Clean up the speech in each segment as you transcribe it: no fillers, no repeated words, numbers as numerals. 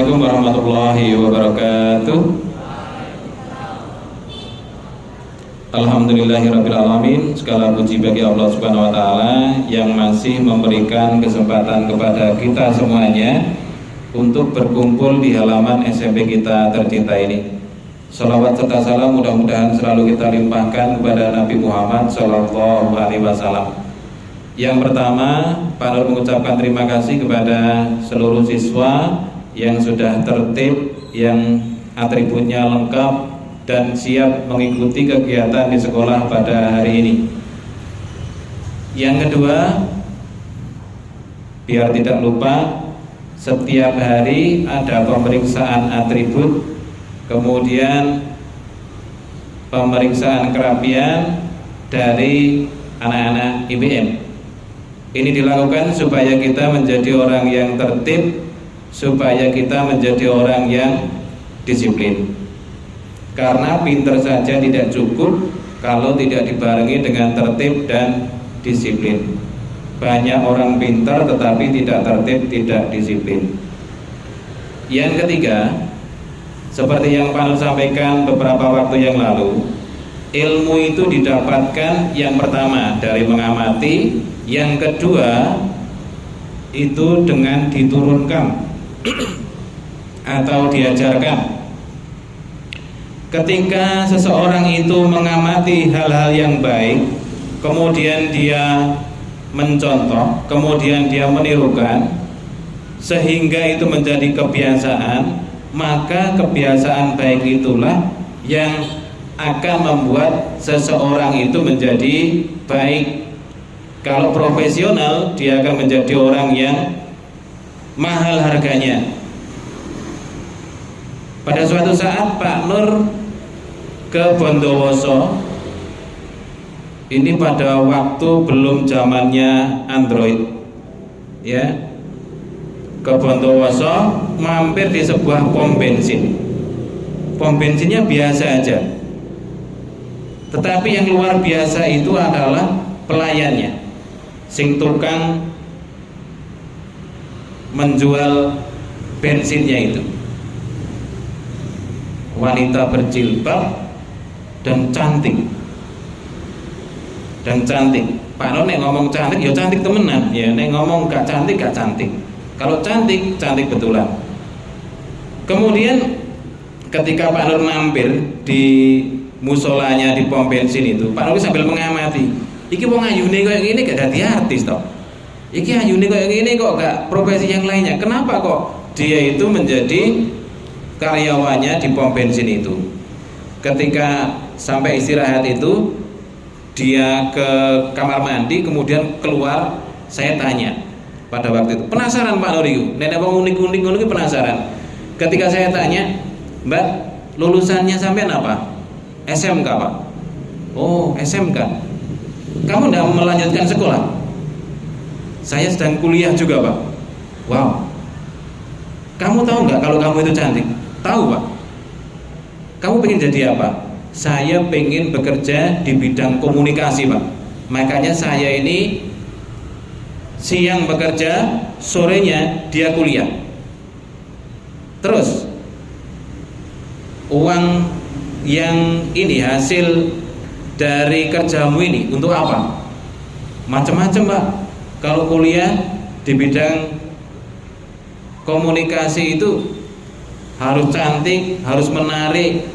Assalamualaikum warahmatullahi wabarakatuh. Alhamdulillahirrabbilalamin. Segala puji bagi Allah subhanahu wa ta'ala yang masih memberikan kesempatan kepada kita semuanya untuk berkumpul di halaman SMP kita tercinta ini. Salawat serta salam mudah-mudahan selalu kita limpahkan kepada Nabi Muhammad Sallallahu Alaihi Wasallam. Yang pertama, Pak Nur mengucapkan terima kasih kepada seluruh siswa yang sudah tertib, yang atributnya lengkap dan siap mengikuti kegiatan di sekolah pada hari ini. Yang kedua, biar tidak lupa, setiap hari ada pemeriksaan atribut, kemudian pemeriksaan kerapian dari anak-anak IPM. Ini dilakukan supaya kita menjadi orang yang tertib, supaya kita menjadi orang yang disiplin. Karena pinter saja tidak cukup kalau tidak dibarengi dengan tertib dan disiplin. Banyak orang pinter tetapi tidak tertib, tidak disiplin. Yang ketiga, seperti yang Pak Nur sampaikan beberapa waktu yang lalu, ilmu itu didapatkan yang pertama dari mengamati, yang kedua itu dengan diturunkan atau diajarkan. Ketika seseorang itu mengamati hal-hal yang baik, kemudian dia mencontoh, kemudian dia menirukan, sehingga itu menjadi kebiasaan, maka kebiasaan baik itulah yang akan membuat seseorang itu menjadi baik. Kalau profesional, dia akan menjadi orang yang mahal harganya. Pada suatu saat Pak Nur ke Bondowoso, ini pada waktu belum zamannya Android, ya, ke Bondowoso, mampir di sebuah pom bensin. Pom bensinnya biasa aja, tetapi yang luar biasa itu adalah pelayannya, sing tukang menjual bensinnya itu. Wanita berjilbab dan cantik. Pak Nur nek ngomong cantik, ya cantik temenan. Ya nek ngomong gak cantik, gak cantik. Kalau cantik, cantik betulan. Kemudian ketika Pak Nur mampir di musolanya di pom bensin itu, Pak Nur sambil mengamati. Iki wong ayune koyo ngene gak dadi artis toh. Iki ayune koyo ngene kok gak profesi yang lainnya. Kenapa kok dia itu menjadi karyawannya di pom bensin itu? Ketika sampai istirahat itu, dia ke kamar mandi, kemudian keluar. Saya tanya pada waktu itu, penasaran Pak Nur itu, nenek wong unik-unik ngono penasaran. Ketika saya tanya, Mbak, lulusannya sampean apa? SMK Pak. Oh, SMK. Kamu tidak melanjutkan sekolah? Saya sedang kuliah juga Pak. Wow. Kamu tahu nggak kalau kamu itu cantik? Tahu Pak. Kamu pengen jadi apa? Saya pengen bekerja di bidang komunikasi Pak. Makanya saya ini siang bekerja, sorenya dia kuliah. Terus uang yang ini hasil dari kerjamu ini untuk apa? Macam-macam Pak. Kalau kuliah di bidang komunikasi itu harus cantik, harus menarik,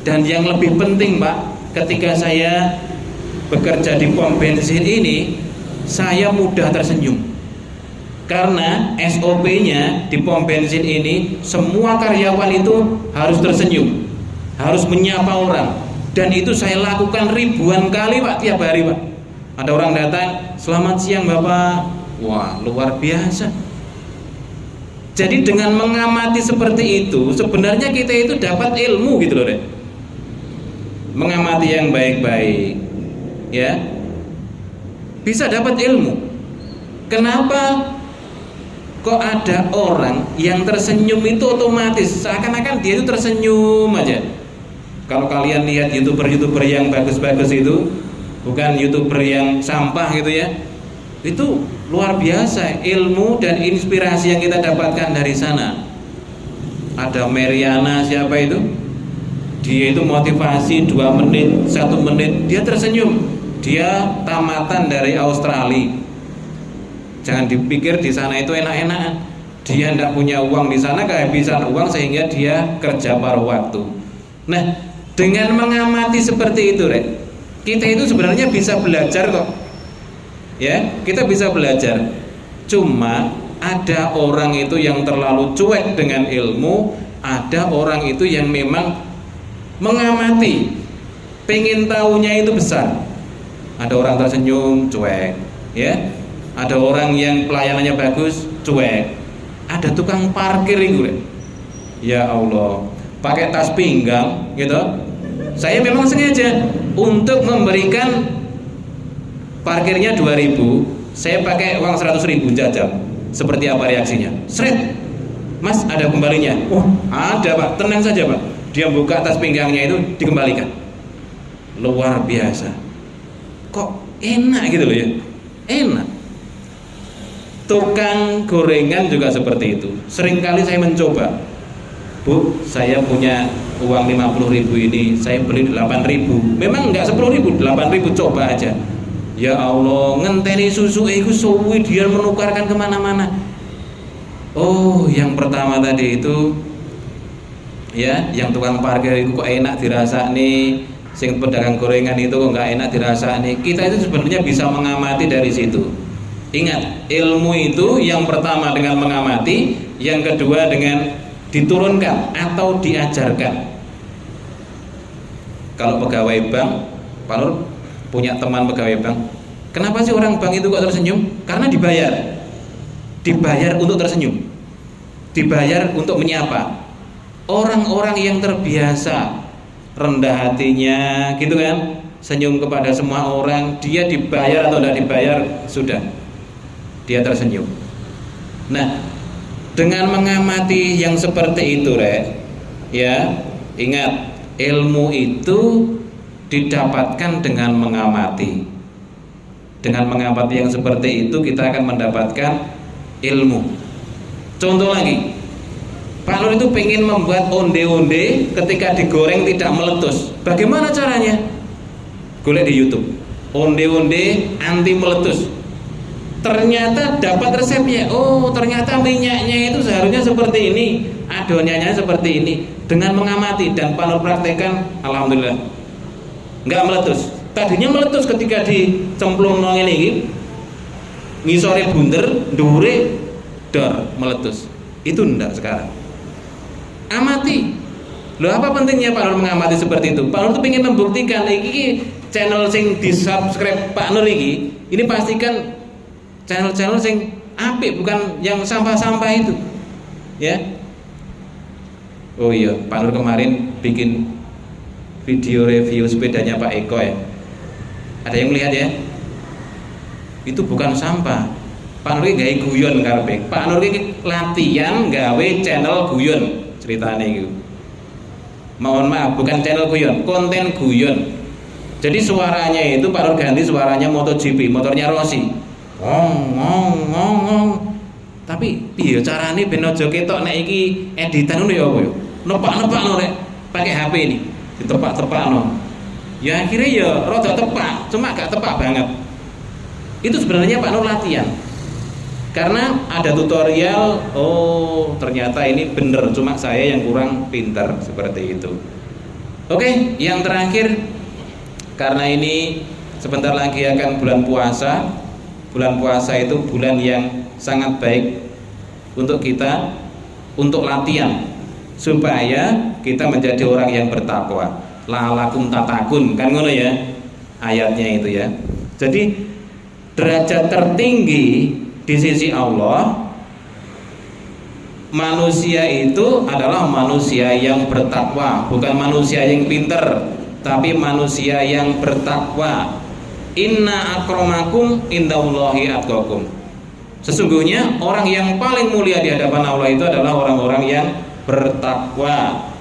dan yang lebih penting Pak, ketika saya bekerja di pom bensin ini, saya mudah tersenyum. Karena SOP-nya di pom bensin ini, semua karyawan itu harus tersenyum, harus menyapa orang. Dan itu saya lakukan ribuan kali Pak, tiap hari Pak. Ada orang datang, selamat siang Bapak. Wah, luar biasa. Jadi dengan mengamati seperti itu, sebenarnya kita itu dapat ilmu gitu loh, Rek. Mengamati yang baik-baik, ya, bisa dapat ilmu. Kenapa kok ada orang yang tersenyum itu otomatis seakan-akan dia itu tersenyum aja? Kalau kalian lihat youtuber yang bagus-bagus itu, bukan youtuber yang sampah gitu ya, itu luar biasa ilmu dan inspirasi yang kita dapatkan dari sana. Ada Meriana siapa itu, dia itu motivasi 2 menit 1 menit dia tersenyum, dia tamatan dari Australia. Jangan dipikir di sana itu enak-enakan, dia tidak punya uang di sana, kehabisan uang sehingga dia kerja paruh waktu. Nah, dengan mengamati seperti itu, kita itu sebenarnya bisa belajar kok. Ya, kita bisa belajar. Cuma ada orang itu yang terlalu cuek dengan ilmu, ada orang itu yang memang mengamati, pengen tahunya itu besar. Ada orang tersenyum, cuek, ya. Ada orang yang pelayanannya bagus, cuek. Ada tukang parkir itu, ya Allah, pakai tas pinggang, gitu. Saya memang sengaja untuk memberikan parkirnya 2.000, saya pakai uang 100.000 jajal. Seperti apa reaksinya? Sret, Mas, ada kembalinya? Oh, ada Pak, tenang saja Pak. Dia buka tas pinggangnya itu, dikembalikan. Luar biasa. Kok enak gitu loh ya? Enak. Tukang gorengan juga seperti itu. Seringkali saya mencoba, Bu, saya punya uang 50.000 ini, saya beli 8.000. Memang enggak 10.000, 8.000, coba aja. Ya Allah, ngenteni susu itu suwi dia menukarkan kemana-mana. Oh, yang pertama tadi itu, ya, yang tukang parkir itu kok enak dirasa nih, sing pedagang gorengan itu kok nggak enak dirasa nih. Kita itu sebenarnya bisa mengamati dari situ. Ingat, ilmu itu yang pertama dengan mengamati, yang kedua dengan diturunkan atau diajarkan. Kalau pegawai bank, Pak Nur punya teman pegawai bank. Kenapa sih orang bank itu kok tersenyum? Karena dibayar. Dibayar untuk tersenyum. Dibayar untuk menyapa. Orang-orang yang terbiasa rendah hatinya, gitu kan, senyum kepada semua orang, dia dibayar atau tidak dibayar, sudah, dia tersenyum. Nah, dengan mengamati yang seperti itu, ya, ingat, ilmu itu didapatkan dengan mengamati. Dengan mengamati yang seperti itu kita akan mendapatkan ilmu. Contoh lagi, Pak Nur itu pengen membuat onde-onde ketika digoreng tidak meletus. Bagaimana caranya? Golek di YouTube, onde-onde anti meletus. Ternyata dapat resepnya. Oh, ternyata minyaknya itu seharusnya seperti ini, adonannya seperti ini. Dengan mengamati dan Pak Nur praktekkan, alhamdulillah nggak meletus. Tadinya meletus ketika dicemplung nong ini, ngisore bunder, dure, dor, meletus. Itu enggak sekarang. Amati. Loh, apa pentingnya Pak Nur mengamati seperti itu? Pak Nur tuh pengen membuktikan ini channel sing di subscribe Pak Nur ini pastikan channel-channel sing apik, bukan yang sampah-sampah itu, ya. Oh iya, Pak Nur kemarin bikin video review sepedanya Pak Eko ya. Ada yang melihat ya? Itu bukan sampah. Pak Nur gawe guyon karepe. Pak Nur latihan gawe channel guyon ceritanya itu. Mohon maaf, bukan channel guyon, konten guyon. Jadi suaranya itu Pak Nur ganti suaranya MotoGP, motornya Rossi. Ngong. Tapi piye carane ben aja ketok nek iki editan ngono ya apa ya? Nepak-nepakno rek pakai HP ini. Ditepak-tepakno. Ya akhirnya ya rada tepak, cuma gak tepak banget. Itu sebenarnya Pak Nur latihan. Karena ada tutorial, oh ternyata ini bener, cuma saya yang kurang pintar, seperti itu. Oke, yang terakhir, karena ini sebentar lagi akan bulan puasa. Bulan puasa itu bulan yang sangat baik untuk kita, untuk latihan, supaya kita menjadi orang yang bertakwa. La'alakum tatakun, kan ngono ya ayatnya itu ya. Jadi derajat tertinggi di sisi Allah manusia itu adalah manusia yang bertakwa, bukan manusia yang pinter, tapi manusia yang bertakwa. Inna akramakum indallahi atqakum. Sesungguhnya orang yang paling mulia di hadapan Allah itu adalah orang-orang yang bertakwa.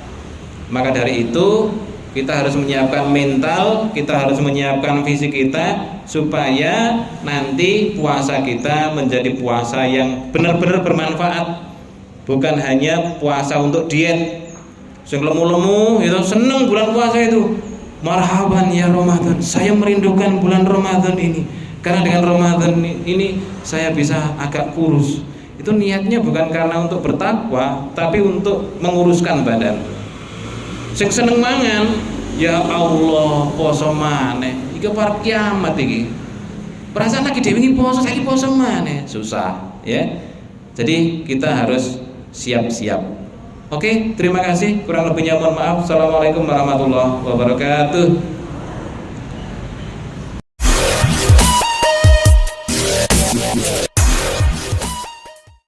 Maka dari itu kita harus menyiapkan mental, kita harus menyiapkan fisik kita, supaya nanti puasa kita menjadi puasa yang benar-benar bermanfaat, bukan hanya puasa untuk diet. Sing lemu-lemu itu seneng bulan puasa itu. Marhaban ya Ramadan, saya merindukan bulan Ramadan ini. Karena dengan Ramadan ini saya bisa agak kurus. Itu niatnya bukan karena untuk bertakwa, tapi untuk menguruskan badan. Sing seneng mangan, ya Allah poso maneh. Iki par kiamat iki. Perasaan lagi dhewe iki poso, saiki poso maneh, susah, ya. Jadi kita harus siap-siap. Oke, terima kasih. Kurang lebihnya mohon maaf. Assalamualaikum warahmatullahi wabarakatuh.